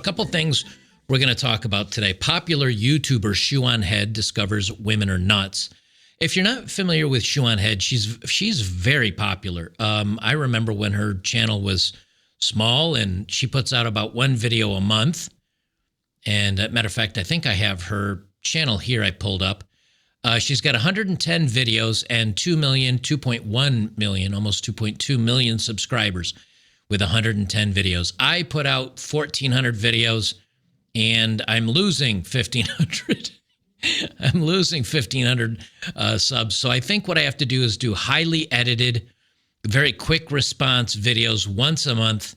couple things we're going to talk about today. Popular YouTuber Shoe on Head discovers women are nuts. If you're not familiar with Shoe on Head, she's very popular. I remember when her channel was small, and she puts out about one video a month. And matter of fact, I think I have her channel here I pulled up. She's got 110 videos and 2.1 million, almost 2.2 million subscribers with 110 videos. I put out 1,400 videos, and I'm losing 1,500. I'm losing 1,500 subs. So I think what I have to do is do highly edited, very quick response videos once a month,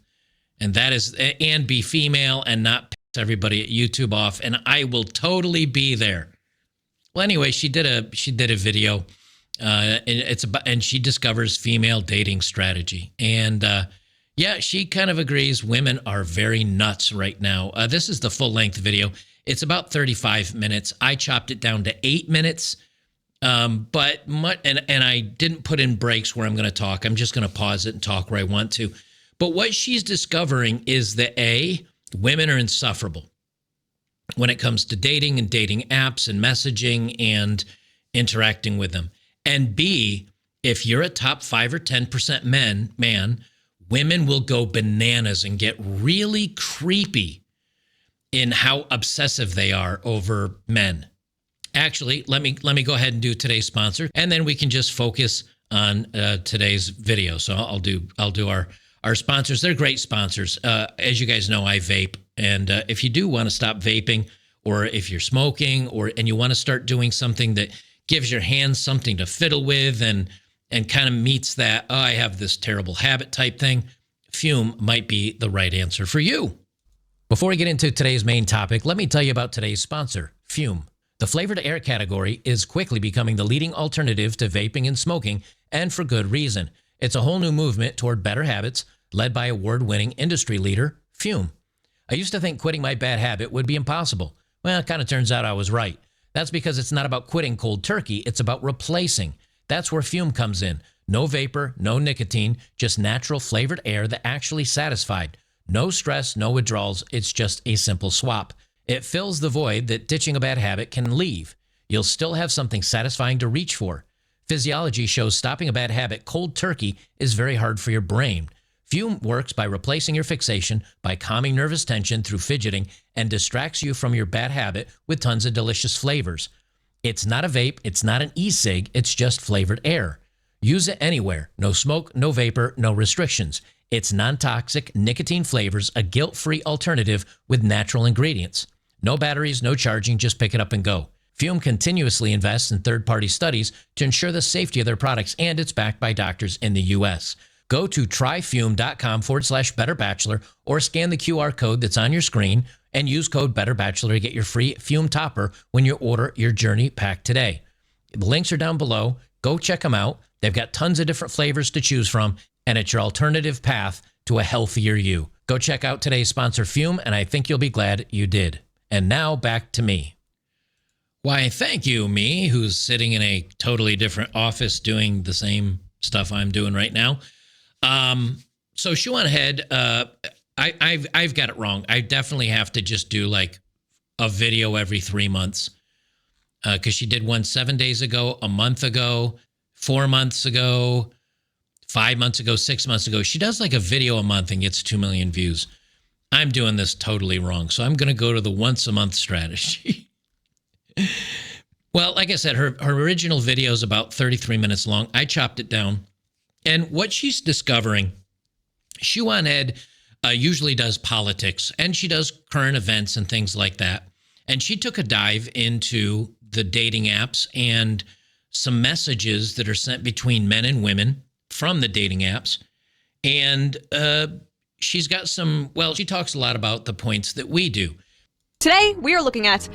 and be female and not piss everybody at YouTube off. And I will totally be there. Well, anyway, she did a video, and she discovers female dating strategy, and yeah, she kind of agrees women are very nuts right now. This is the full length video. It's about 35 minutes. I chopped it down to 8 minutes, and I didn't put in breaks where I'm going to talk. I'm just going to pause it and talk where I want to. But what she's discovering is that women are insufferable when it comes to dating and dating apps and messaging and interacting with them. And B, if you're a top 5 or 10% man, women will go bananas and get really creepy in how obsessive they are over men. Actually, let me go ahead and do today's sponsor, and then we can just focus on today's video. So I'll do our sponsors. They're great sponsors. As you guys know, I vape, and if you do want to stop vaping, or if you're smoking, and you want to start doing something that gives your hands something to fiddle with, and kind of meets that, I have this terrible habit type thing, Fume might be the right answer for you. Before we get into today's main topic, let me tell you about today's sponsor, Fume. The flavored air category is quickly becoming the leading alternative to vaping and smoking, and for good reason. It's a whole new movement toward better habits, led by award-winning industry leader, Fume. I used to think quitting my bad habit would be impossible. Well, it kind of turns out I was right. That's because it's not about quitting cold turkey, it's about replacing. That's where Fume comes in. No vapor, no nicotine, just natural flavored air that actually satisfied. No stress, no withdrawals, it's just a simple swap. It fills the void that ditching a bad habit can leave. You'll still have something satisfying to reach for. Physiology shows stopping a bad habit cold turkey is very hard for your brain. Fume works by replacing your fixation, by calming nervous tension through fidgeting, and distracts you from your bad habit with tons of delicious flavors. It's not a vape, it's not an e-cig, it's just flavored air. Use it anywhere. No smoke, no vapor, no restrictions. It's non-toxic, nicotine flavors, a guilt-free alternative with natural ingredients. No batteries, no charging, just pick it up and go. Fume continuously invests in third-party studies to ensure the safety of their products, and it's backed by doctors in the U.S. Go to tryfume.com/BetterBachelor or scan the QR code that's on your screen and use code BetterBachelor to get your free Fume topper when you order your Journey pack today. The links are down below. Go check them out. They've got tons of different flavors to choose from, and it's your alternative path to a healthier you. Go check out today's sponsor, Fume, and I think you'll be glad you did. And now back to me. Why, thank you, me, who's sitting in a totally different office doing the same stuff I'm doing right now. So Shoe on Head, I've got it wrong. I definitely have to just do like a video every 3 months, because she did one 7 days ago, a month ago, 4 months ago, 5 months ago, 6 months ago. She does like a video a month and gets 2 million views. I'm doing this totally wrong. So I'm going to go to the once a month strategy. Well, like I said, her original video is about 33 minutes long. I chopped it down. And what she's discovering, Shoe on Head usually does politics, and she does current events and things like that. And she took a dive into the dating apps and some messages that are sent between men and women from the dating apps. And she's got she talks a lot about the points that we do. Today, we are looking at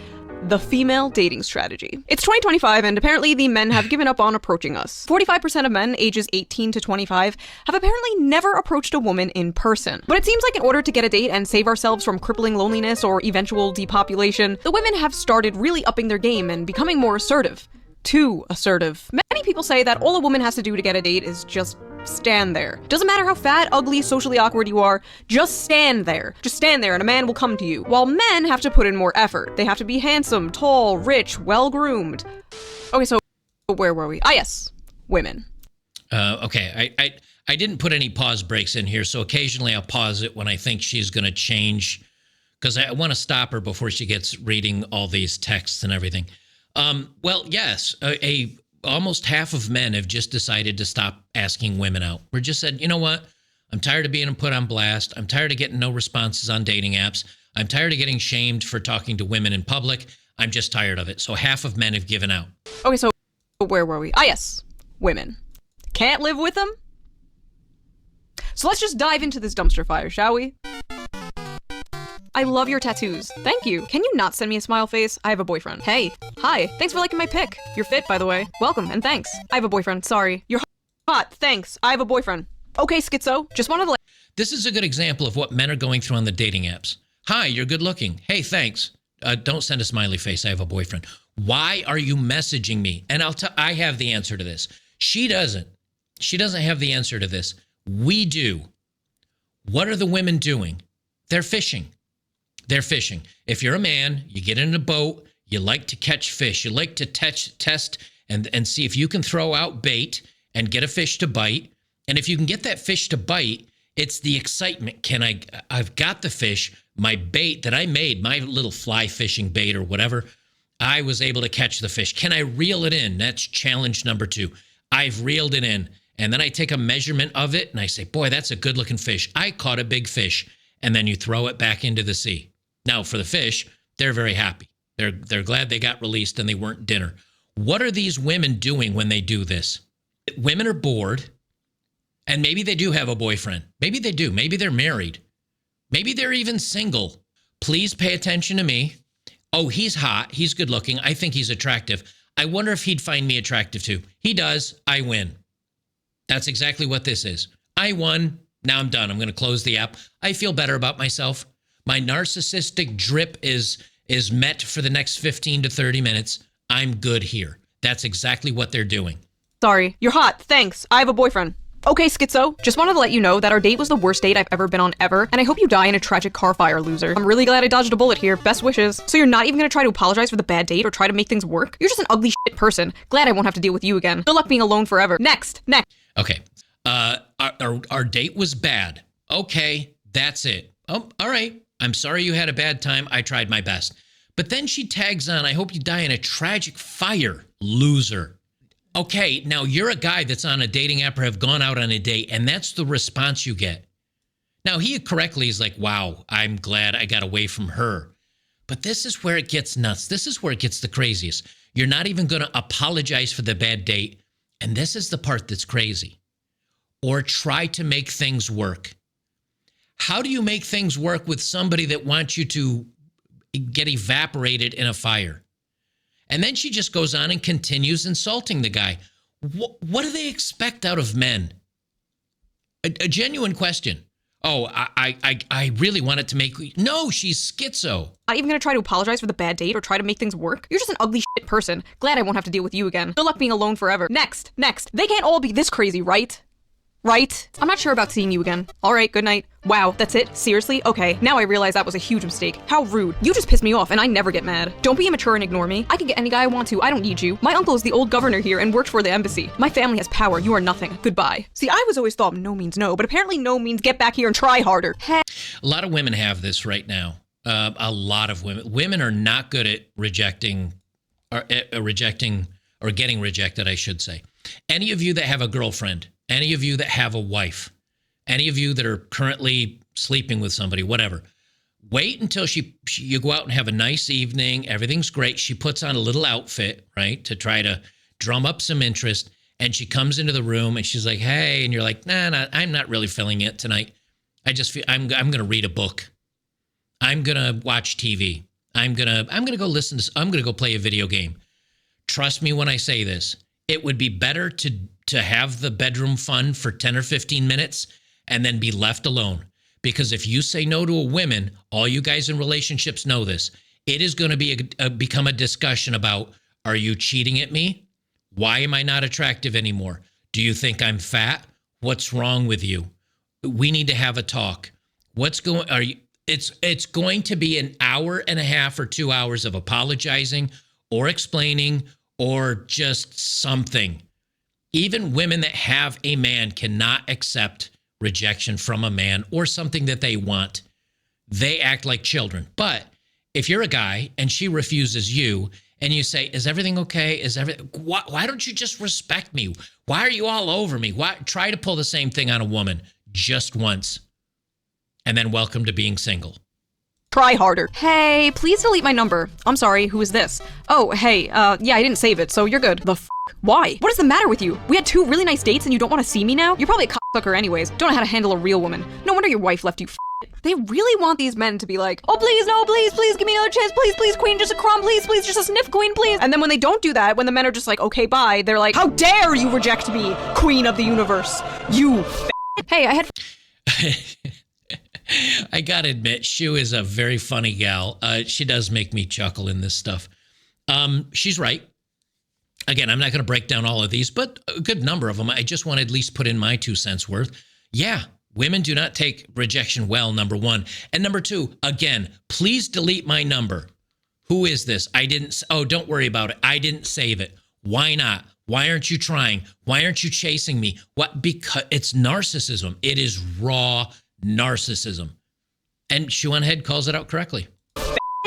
the female dating strategy. It's 2025, and apparently the men have given up on approaching us. 45% of men ages 18 to 25 have apparently never approached a woman in person. But it seems like in order to get a date and save ourselves from crippling loneliness or eventual depopulation, the women have started really upping their game and becoming more assertive. Too assertive. Many people say that all a woman has to do to get a date is just stand there. Doesn't matter how fat, ugly, socially awkward you are, just stand there. Just stand there and a man will come to you. While men have to put in more effort. They have to be handsome, tall, rich, well-groomed. Okay, so where were we? Ah, yes. Women. Okay, I didn't put any pause breaks in here, so occasionally I'll pause it when I think she's going to change, because I want to stop her before she gets reading all these texts and everything. Well, yes, almost half of men have just decided to stop asking women out. We're just said, you know what? I'm tired of being put on blast. I'm tired of getting no responses on dating apps. I'm tired of getting shamed for talking to women in public. I'm just tired of it. So half of men have given out. Okay, so where were we? Ah, yes. Women. Can't live with them? So let's just dive into this dumpster fire, shall we? I love your tattoos. Thank you. Can you not send me a smile face? I have a boyfriend. Hey. Hi. Thanks for liking my pic. You're fit, by the way. Welcome, and thanks. I have a boyfriend. Sorry. You're hot. Thanks. I have a boyfriend. Okay, schizo. Just wanted to This is a good example of what men are going through on the dating apps. Hi, you're good looking. Hey, thanks. Don't send a smiley face. I have a boyfriend. Why are you messaging me? And I have the answer to this. She doesn't. She doesn't have the answer to this. We do. What are the women doing? They're fishing. They're fishing. If you're a man, you get in a boat, you like to catch fish. You like to test and see if you can throw out bait and get a fish to bite. And if you can get that fish to bite, it's the excitement. I've got the fish, my bait that I made, my little fly fishing bait or whatever. I was able to catch the fish. Can I reel it in? That's challenge number 2. I've reeled it in. And then I take a measurement of it and I say, boy, that's a good looking fish. I caught a big fish. And then you throw it back into the sea. Now, for the fish, they're very happy. They're glad they got released and they weren't dinner. What are these women doing when they do this? Women are bored, and maybe they do have a boyfriend. Maybe they do. Maybe they're married. Maybe they're even single. Please pay attention to me. Oh, he's hot. He's good looking. I think he's attractive. I wonder if he'd find me attractive too. He does. I win. That's exactly what this is. I won. Now I'm done. I'm going to close the app. I feel better about myself. My narcissistic drip is met for the next 15 to 30 minutes. I'm good here. That's exactly what they're doing. Sorry. You're hot. Thanks. I have a boyfriend. Okay, schizo. Just wanted to let you know that our date was the worst date I've ever been on ever, and I hope you die in a tragic car fire, loser. I'm really glad I dodged a bullet here. Best wishes. So you're not even gonna try to apologize for the bad date or try to make things work? You're just an ugly shit person. Glad I won't have to deal with you again. Good luck being alone forever. Next. Okay. Our date was bad. Okay, that's it. Oh, all right. I'm sorry you had a bad time. I tried my best. But then she tags on, I hope you die in a tragic fire, loser. Okay, now you're a guy that's on a dating app or have gone out on a date, and that's the response you get. Now, he correctly is like, wow, I'm glad I got away from her. But this is where it gets nuts. This is where it gets the craziest. You're not even going to apologize for the bad date. And this is the part that's crazy. Or try to make things work. How do you make things work with somebody that wants you to get evaporated in a fire? And then she just goes on and continues insulting the guy. What do they expect out of men? A genuine question. Oh, I really wanted to make... No, she's schizo. Not even gonna try to apologize for the bad date or try to make things work? You're just an ugly shit person. Glad I won't have to deal with you again. Good luck being alone forever. Next. They can't all be this crazy, right? Right? I'm not sure about seeing you again. All right, good night. Wow, that's it? Seriously? Okay, now I realize that was a huge mistake. How rude. You just pissed me off and I never get mad. Don't be immature and ignore me. I can get any guy I want to. I don't need you. My uncle is the old governor here and worked for the embassy. My family has power. You are nothing. Goodbye. See, I was always thought no means no, but apparently no means get back here and try harder. A lot of women have this right now. A lot of women. Women are not good at rejecting or getting rejected, I should say. Any of you that have a girlfriend, any of you that have a wife, any of you that are currently sleeping with somebody, whatever, wait until you go out and have a nice evening. Everything's great. She puts on a little outfit, right, to try to drum up some interest. And she comes into the room and she's like, hey, and you're like, nah, I'm not really feeling it tonight. I just feel I'm going to read a book. I'm going to watch TV. I'm going to go I'm going to go play a video game. Trust me when I say this. It would be better to have the bedroom fun for 10 or 15 minutes and then be left alone. Because if you say no to a woman, all you guys in relationships know this, it is going to be become a discussion about, are you cheating at me? Why am I not attractive anymore? Do you think I'm fat? What's wrong with you? We need to have a talk. It's going to be an hour and a half or 2 hours of apologizing or explaining or just something. Even women that have a man cannot accept rejection from a man or something that they want. They act like children. But if you're a guy and she refuses you and you say, is everything okay? Why don't you just respect me? Why are you all over me? Try to pull the same thing on a woman just once. And then welcome to being single. Try harder. Hey, please delete my number. I'm sorry, who is this? Oh, hey, yeah, I didn't save it, so you're good. The f***? Why? What is the matter with you? We had 2 really nice dates and you don't want to see me now? You're probably a cocksucker anyways. Don't know how to handle a real woman. No wonder your wife left you f***. They really want these men to be like, oh, please, no, please, give me another chance. Please, queen, just a crumb, please, just a sniff, queen, please. And then when they don't do that, when the men are just like, okay, bye, they're like, how dare you reject me, queen of the universe, you f***. Hey, I had... I gotta admit, Shu is a very funny gal. She does make me chuckle in this stuff. She's right. Again, I'm not going to break down all of these, but a good number of them. I just want to at least put in my 2 cents worth. Yeah, women do not take rejection well, number 1. And number 2, again, please delete my number. Who is this? Oh, don't worry about it. I didn't save it. Why not? Why aren't you trying? Why aren't you chasing me? What? Because it's narcissism. It is raw narcissism. And Shu on Head calls it out correctly.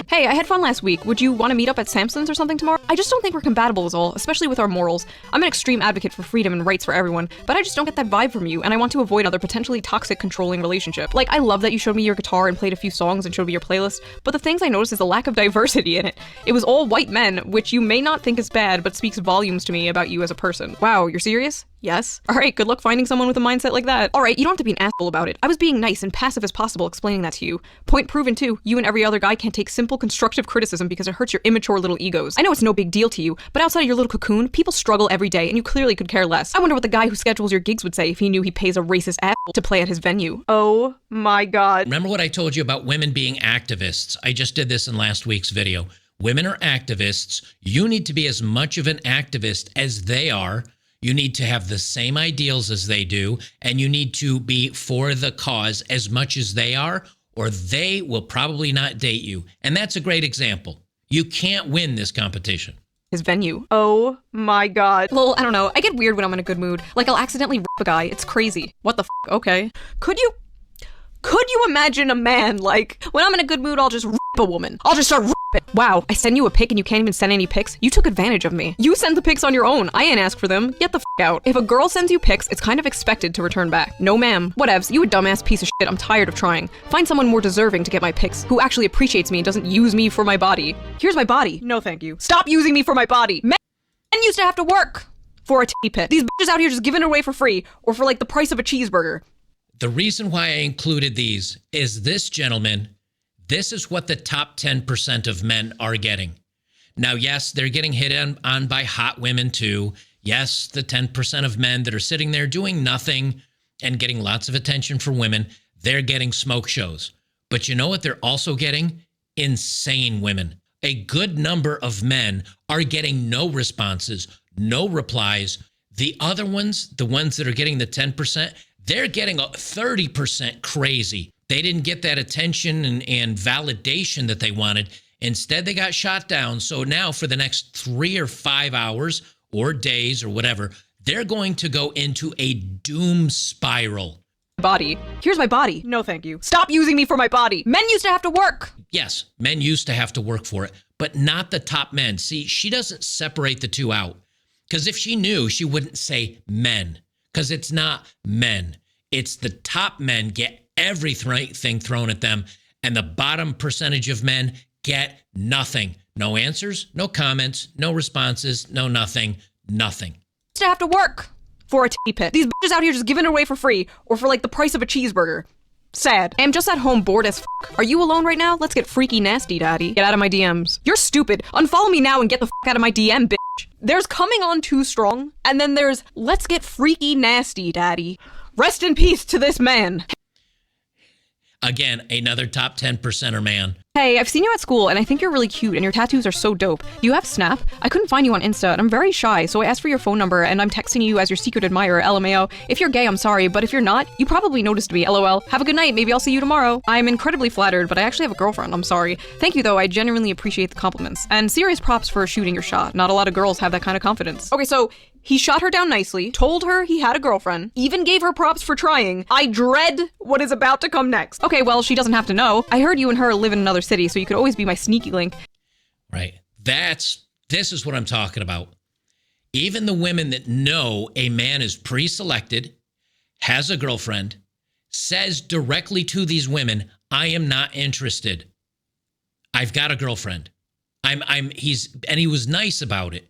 Hey, I had fun last week. Would you want to meet up at Samson's or something tomorrow? I just don't think we're compatible is all, especially with our morals. I'm an extreme advocate for freedom and rights for everyone, but I just don't get that vibe from you, and I want to avoid another potentially toxic, controlling relationship. Like, I love that you showed me your guitar and played a few songs and showed me your playlist, but the things I noticed is the lack of diversity in it. It was all white men, which you may not think is bad, but speaks volumes to me about you as a person. Wow, you're serious? Yes? Alright, good luck finding someone with a mindset like that. Alright, you don't have to be an asshole about it. I was being nice and passive as possible explaining that to you. Point proven too, you and every other guy can't take simple constructive criticism because it hurts your immature little egos. I know it's no big deal to you, but outside of your little cocoon, people struggle every day and you clearly could care less. I wonder what the guy who schedules your gigs would say if he knew he pays a racist asshole to play at his venue. Oh my god. Remember what I told you about women being activists? I just did this in last week's video. Women are activists. You need to be as much of an activist as they are. You need to have the same ideals as they do, and you need to be for the cause as much as they are, or they will probably not date you. And that's a great example. You can't win this competition. His venue. Oh my god. Lol, I don't know. I get weird when I'm in a good mood. Like, I'll accidentally rip a guy. It's crazy. What the f? Okay. Could you imagine a man, like, when I'm in a good mood, I'll just rip a woman. I'll just start ripping. Wow, I send you a pic and you can't even send any pics? You took advantage of me. You send the pics on your own. I ain't ask for them. Get the f out. If a girl sends you pics, it's kind of expected to return back. No ma'am. Whatevs, you a dumbass piece of shit. I'm tired of trying. Find someone more deserving to get my pics, who actually appreciates me and doesn't use me for my body. Here's my body. No thank you. Stop using me for my body. Men used to have to work for a titty pit. These bitches out here just giving it away for free, or for like the price of a cheeseburger. The reason why I included these is this, gentlemen. This is what the top 10% of men are getting. Now, yes, they're getting hit on by hot women too. Yes, the 10% of men that are sitting there doing nothing and getting lots of attention for women, they're getting smoke shows. But you know what they're also getting? Insane women. A good number of men are getting no responses, no replies. The other ones, the ones that are getting the 10%, they're getting a 30% crazy. They didn't get that attention and validation that they wanted. Instead, they got shot down. So now for the next 3 or 5 hours or days or whatever, they're going to go into a doom spiral. Body. Here's my body. No, thank you. Stop using me for my body. Men used to have to work. Yes, men used to have to work for it, but not the top men. See, she doesn't separate the two out, because if she knew, she wouldn't say men, because it's not men. It's the top men get everything thrown at them, and the bottom percentage of men get nothing. No answers, no comments, no responses, no nothing. To have to work for a titty pit. These bitches out here just giving it away for free, or for like the price of a cheeseburger. Sad. I'm just at home bored as f***. Are you alone right now? Let's get freaky nasty, daddy. Get out of my DMs. You're stupid. Unfollow me now and get the f*** out of my DM, bitch. There's coming on too strong, and then there's let's get freaky nasty, daddy. Rest in peace to this man. Again, another top 10%er man. Hey, I've seen you at school, and I think you're really cute, and your tattoos are so dope. Do you have Snap? I couldn't find you on Insta, and I'm very shy, so I asked for your phone number, and I'm texting you as your secret admirer, LMAO. If you're gay, I'm sorry, but if you're not, you probably noticed me, LOL. Have a good night, maybe I'll see you tomorrow. I'm incredibly flattered, but I actually have a girlfriend, I'm sorry. Thank you, though, I genuinely appreciate the compliments. And serious props for shooting your shot. Not a lot of girls have that kind of confidence. Okay, so he shot her down nicely, told her he had a girlfriend, even gave her props for trying. I dread what is about to come next. Okay, well, she doesn't have to know. I heard you and her live in another city, so you could always be my sneaky link. Right. This is what I'm talking about. Even the women that know a man is pre-selected, has a girlfriend, says directly to these women, I am not interested. I've got a girlfriend. He was nice about it.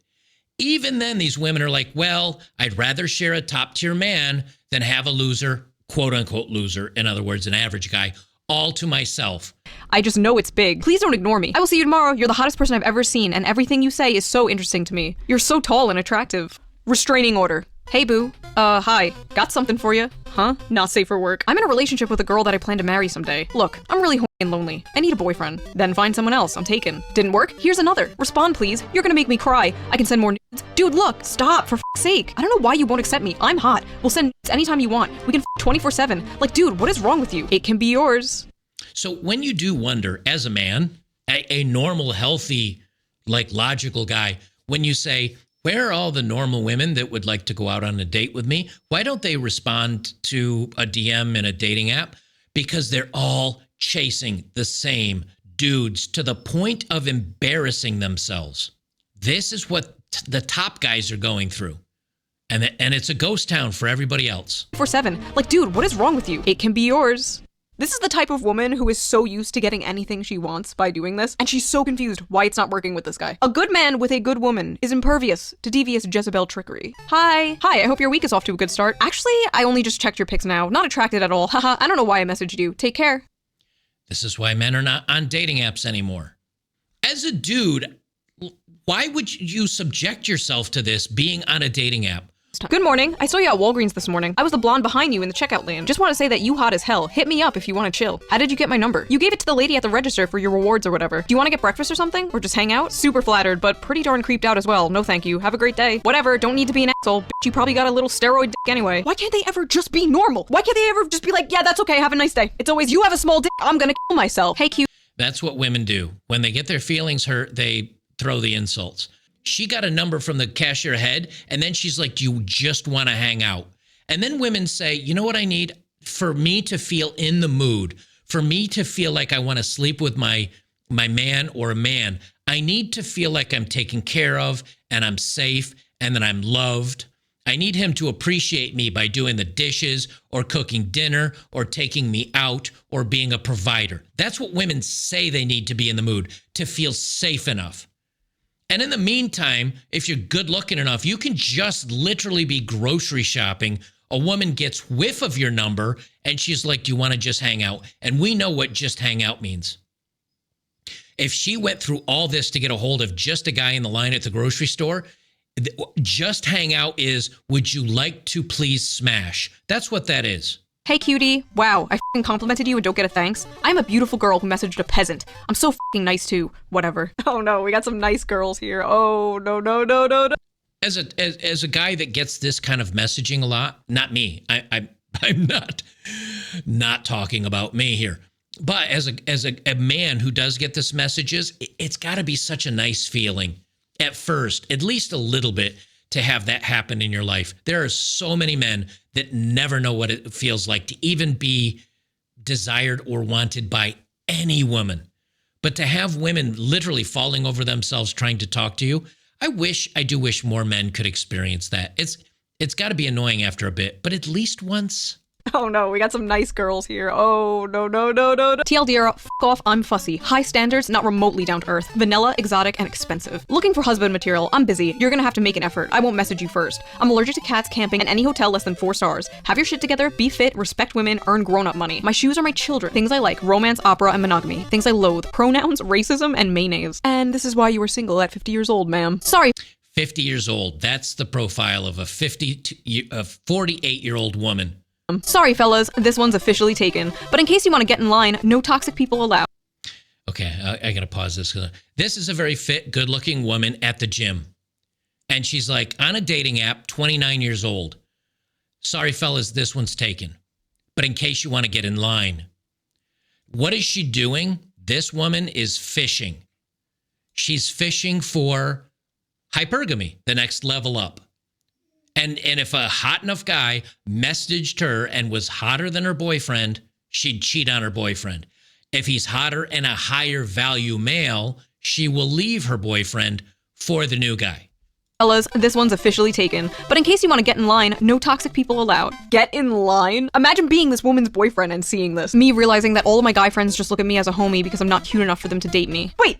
Even then, these women are like, well, I'd rather share a top-tier man than have a loser, quote-unquote loser, in other words, an average guy, all to myself. I just know it's big. Please don't ignore me. I will see you tomorrow. You're the hottest person I've ever seen, and everything you say is so interesting to me. You're so tall and attractive. Restraining order. Hey, boo. Hi. Got something for you. Huh? Not safe for work. I'm in a relationship with a girl that I plan to marry someday. Look, I'm really horny and lonely. I need a boyfriend. Then find someone else. I'm taken. Didn't work? Here's another. Respond, please. You're gonna make me cry. I can send more nudes. Dude, look. Stop, for f***'s sake. I don't know why you won't accept me. I'm hot. We'll send nudes anytime you want. We can f 24/7. Like, dude, what is wrong with you? It can be yours. So when you do wonder, as a man, a normal, healthy, like logical guy, when you say, where are all the normal women that would like to go out on a date with me? Why don't they respond to a DM in a dating app? Because they're all chasing the same dudes to the point of embarrassing themselves. This is what the top guys are going through. And it's a ghost town for everybody else. 24/7. Like, dude, what is wrong with you? It can be yours. This is the type of woman who is so used to getting anything she wants by doing this, and she's so confused why it's not working with this guy. A good man with a good woman is impervious to devious Jezebel trickery. Hi, I hope your week is off to a good start. Actually, I only just checked your pics now. Not attracted at all. Haha, I don't know why I messaged you. Take care. This is why men are not on dating apps anymore. As a dude, why would you subject yourself to this being on a dating app? Good morning. I saw you at Walgreens this morning. I was the blonde behind you in the checkout lane. Just want to say that you hot as hell. Hit me up if you want to chill. How did you get my number? You gave it to the lady at the register for your rewards or whatever. Do you want to get breakfast or something? Or just hang out? Super flattered, but pretty darn creeped out as well. No thank you. Have a great day. Whatever. Don't need to be an asshole. Bitch, you probably got a little steroid dick anyway. Why can't they ever just be normal? Why can't they ever just be like, yeah, that's okay. Have a nice day. It's always, you have a small dick. I'm gonna kill myself. Hey, cute. That's what women do. When they get their feelings hurt, they throw the insults. She got a number from the cashier head, and then she's like, do you just want to hang out? And then women say, you know what I need? For me to feel in the mood, for me to feel like I want to sleep with my man or a man, I need to feel like I'm taken care of and I'm safe and that I'm loved. I need him to appreciate me by doing the dishes or cooking dinner or taking me out or being a provider. That's what women say they need to be in the mood, to feel safe enough. And in the meantime, if you're good looking enough, you can just literally be grocery shopping. A woman gets whiff of your number and she's like, do you want to just hang out? And we know what just hang out means. If she went through all this to get a hold of just a guy in the line at the grocery store, just hang out is, would you like to please smash? That's what that is. Hey, cutie. Wow, I f***ing complimented you and don't get a thanks. I'm a beautiful girl who messaged a peasant. I'm so f***ing nice too. Whatever. Oh no, we got some nice girls here. Oh, no. As a guy that gets this kind of messaging a lot, not me. I'm not talking about me here. But as a man who does get this messages, it's got to be such a nice feeling at first, at least a little bit, to have that happen in your life. There are so many men that never know what it feels like to even be desired or wanted by any woman. But to have women literally falling over themselves trying to talk to you, I do wish more men could experience that. It's got to be annoying after a bit, but at least once. Oh no, we got some nice girls here. Oh, no. TLDR, f*** off, I'm fussy. High standards, not remotely down to earth. Vanilla, exotic, and expensive. Looking for husband material, I'm busy. You're gonna have to make an effort. I won't message you first. I'm allergic to cats, camping, and any hotel less than 4 stars. Have your shit together, be fit, respect women, earn grown-up money. My shoes are my children. Things I like, romance, opera, and monogamy. Things I loathe, pronouns, racism, and mayonnaise. And this is why you were single at 50 years old, ma'am. Sorry. 50 years old, that's the profile of a 48-year-old woman. Sorry, fellas, this one's officially taken. But in case you want to get in line, no toxic people allowed. Okay, I gotta pause this. This is a very fit, good-looking woman at the gym. And she's like, on a dating app, 29 years old. Sorry, fellas, this one's taken. But in case you want to get in line. What is she doing? This woman is fishing. She's fishing for hypergamy, the next level up. And if a hot enough guy messaged her and was hotter than her boyfriend, she'd cheat on her boyfriend. If he's hotter and a higher value male, she will leave her boyfriend for the new guy. Fellas, this one's officially taken. But in case you want to get in line, no toxic people allowed. Get in line? Imagine being this woman's boyfriend and seeing this. Me realizing that all of my guy friends just look at me as a homie because I'm not cute enough for them to date me. Wait.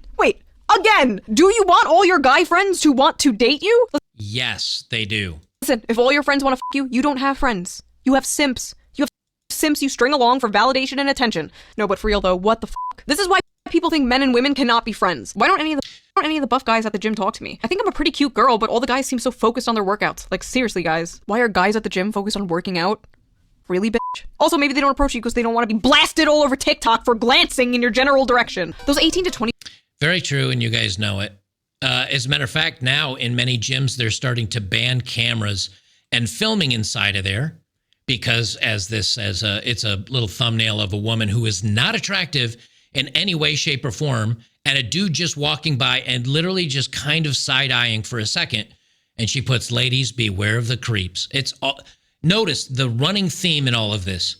Again, do you want all your guy friends to want to date you? Yes, they do. Listen, if all your friends want to f you, you don't have friends. You have simps. You have simps you string along for validation and attention. No, but for real though, what the f? This is why people think men and women cannot be friends. Why don't any of the buff guys at the gym talk to me? I think I'm a pretty cute girl, but all the guys seem so focused on their workouts. Like, seriously, guys. Why are guys at the gym focused on working out? Really, bitch? Also, maybe they don't approach you because they don't want to be blasted all over TikTok for glancing in your general direction. Those 18 to 20... Very true, and you guys know it. As a matter of fact, now in many gyms, they're starting to ban cameras and filming inside of there because, as this says, it's a little thumbnail of a woman who is not attractive in any way, shape, or form, and a dude just walking by and literally just kind of side-eyeing for a second, and she puts, ladies, beware of the creeps. It's all. Notice the running theme in all of this.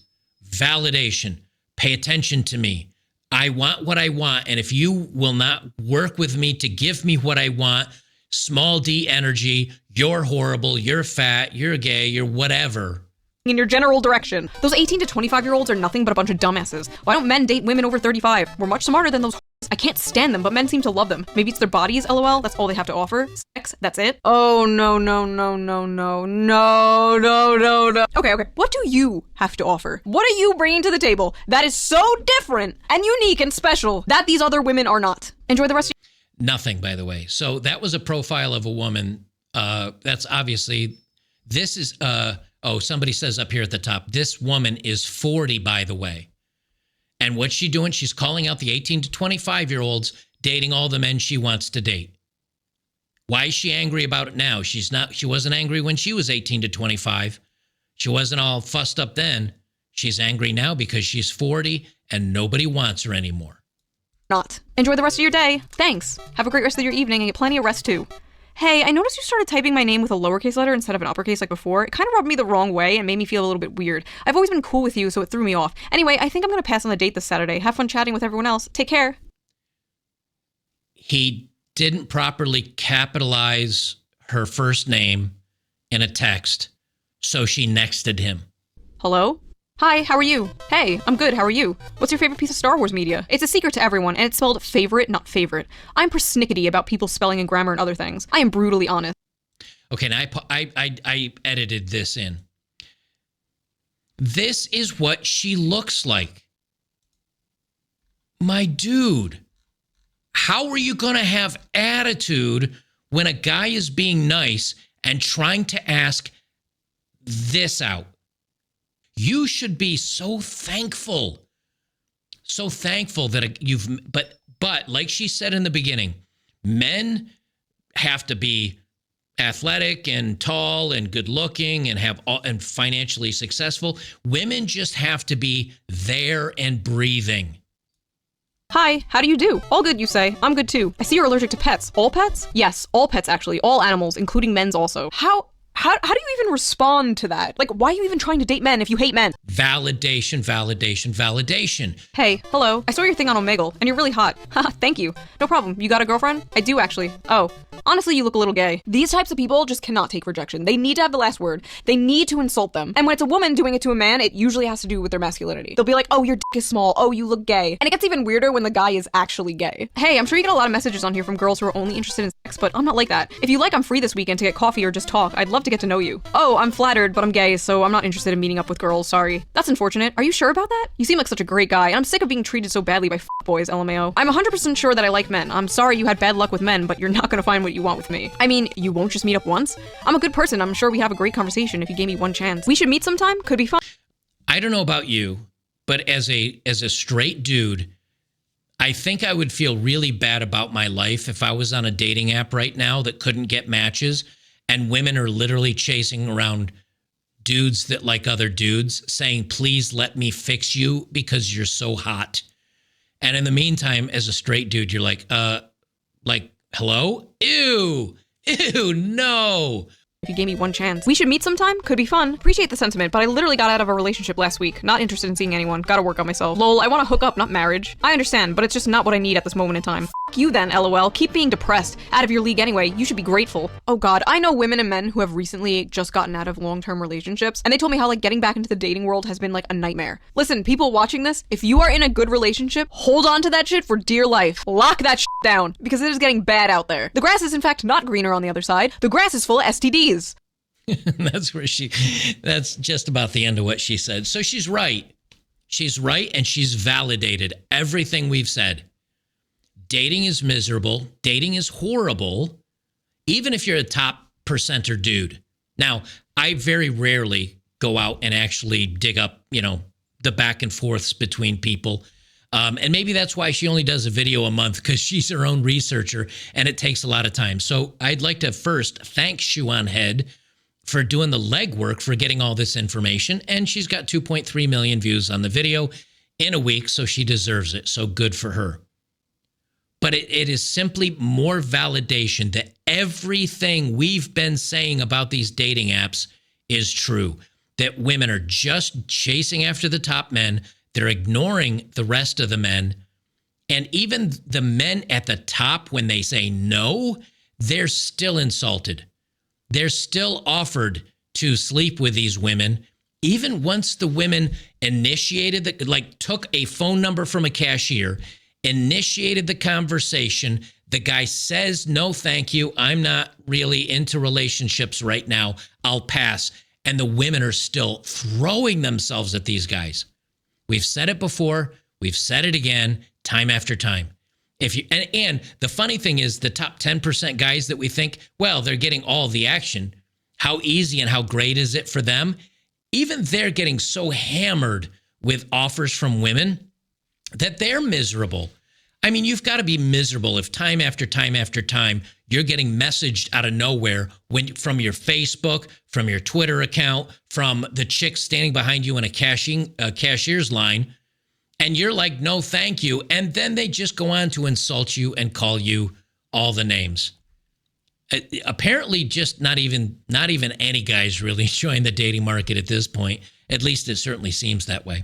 Validation. Pay attention to me. I want what I want, and if you will not work with me to give me what I want, small d energy, you're horrible, you're fat, you're gay, you're whatever. In your general direction. Those 18 to 25-year-olds are nothing but a bunch of dumbasses. Why don't men date women over 35? We're much smarter than those. I can't stand them, but men seem to love them. Maybe it's their bodies, lol, that's all they have to offer. Sex, that's it. Oh, no. Okay, what do you have to offer? What are you bringing to the table that is so different and unique and special that these other women are not? Enjoy the rest of Nothing, by the way. So that was a profile of a woman. That's obviously, this is, somebody says up here at the top, this woman is 40, by the way. And what's she doing? She's calling out the 18 to 25-year-olds, dating all the men she wants to date. Why is she angry about it now? She wasn't angry when she was 18 to 25. She wasn't all fussed up then. She's angry now because she's 40 and nobody wants her anymore. Not. Enjoy the rest of your day. Thanks. Have a great rest of your evening and get plenty of rest too. Hey, I noticed you started typing my name with a lowercase letter instead of an uppercase like before. It kind of rubbed me the wrong way and made me feel a little bit weird. I've always been cool with you, so it threw me off. Anyway, I think I'm going to pass on the date this Saturday. Have fun chatting with everyone else. Take care. He didn't properly capitalize her first name in a text, so she nexted him. Hello? Hi, how are you? Hey, I'm good, how are you? What's your favorite piece of Star Wars media? It's a secret to everyone, and it's spelled favorite, not favorite. I'm persnickety about people's spelling and grammar and other things. I am brutally honest. Okay, now I edited this in. This is what she looks like. My dude, how are you going to have attitude when a guy is being nice and trying to ask this out? You should be so thankful that but like she said in the beginning, men have to be athletic and tall and good looking and financially successful. Women just have to be there and breathing. Hi, how do you do? All good, you say. I'm good too. I see you're allergic to pets. All pets? Yes, all pets actually. All animals, including men's also. How do you even respond to that? Like, why are you even trying to date men if you hate men? Validation. Hey, hello. I saw your thing on Omegle, and you're really hot. Haha, thank you. No problem. You got a girlfriend? I do, actually. Oh, honestly, you look a little gay. These types of people just cannot take rejection. They need to have the last word. They need to insult them. And when it's a woman doing it to a man, it usually has to do with their masculinity. They'll be like, oh, your dick is small. Oh, you look gay. And it gets even weirder when the guy is actually gay. Hey, I'm sure you get a lot of messages on here from girls who are only interested in sex, but I'm not like that. If you like, I'm free this weekend to get coffee or just talk. I'd love to get to know you. Oh, I'm flattered, but I'm gay, so I'm not interested in meeting up with girls, sorry. That's unfortunate. Are you sure about that? You seem like such a great guy, and I'm sick of being treated so badly by boys, LMAO. I'm 100% sure that I like men. I'm sorry you had bad luck with men, but you're not gonna find what you want with me. I mean, you won't just meet up once? I'm a good person. I'm sure we have a great conversation if you gave me one chance. We should meet sometime? Could be fun. I don't know about you, but as a straight dude, I think I would feel really bad about my life if I was on a dating app right now that couldn't get matches and women are literally chasing around dudes that like other dudes saying, please let me fix you because you're so hot. And in the meantime, as a straight dude, you're like, hello? Ew, no. If you gave me one chance. We should meet sometime. Could be fun. Appreciate the sentiment, but I literally got out of a relationship last week. Not interested in seeing anyone. Gotta work on myself. Lol, I want to hook up, not marriage. I understand, but it's just not what I need at this moment in time. F you then, lol. Keep being depressed. Out of your league anyway. You should be grateful. Oh god, I know women and men who have recently just gotten out of long-term relationships, and they told me how, like, getting back into the dating world has been, like, a nightmare. Listen, people watching this, if you are in a good relationship, hold on to that shit for dear life. Lock that shit down, because it is getting bad out there. The grass is, in fact, not greener on the other side. The grass is full of STDs. That's just about the end of what she said. So she's right. She's right, and she's validated everything we've said. Dating is miserable. Dating is horrible, even if you're a top percenter dude. Now, I very rarely go out and actually dig up, the back and forths between people. And maybe that's why she only does a video a month, because she's her own researcher and it takes a lot of time. So I'd like to first thank Shoe on Head for doing the legwork for getting all this information. And she's got 2.3 million views on the video in a week, so she deserves it. So good for her. But it is simply more validation that everything we've been saying about these dating apps is true. That women are just chasing after the top men. They're ignoring the rest of the men. And even the men at the top, when they say no, they're still insulted. They're still offered to sleep with these women, even once the women initiated, took a phone number from a cashier, initiated the conversation. The guy says, no, thank you. I'm not really into relationships right now. I'll pass. And the women are still throwing themselves at these guys. We've said it before. We've said it again, time after time. And the funny thing is, the top 10% guys that we think, well, they're getting all the action. How easy and how great is it for them? Even they're getting so hammered with offers from women that they're miserable. I mean, you've got to be miserable if time after time after time you're getting messaged out of nowhere from your Facebook, from your Twitter account, from the chick standing behind you in a cashier's line. And you're like, no, thank you. And then they just go on to insult you and call you all the names. Apparently, just not even any guys really enjoying the dating market at this point. At least it certainly seems that way.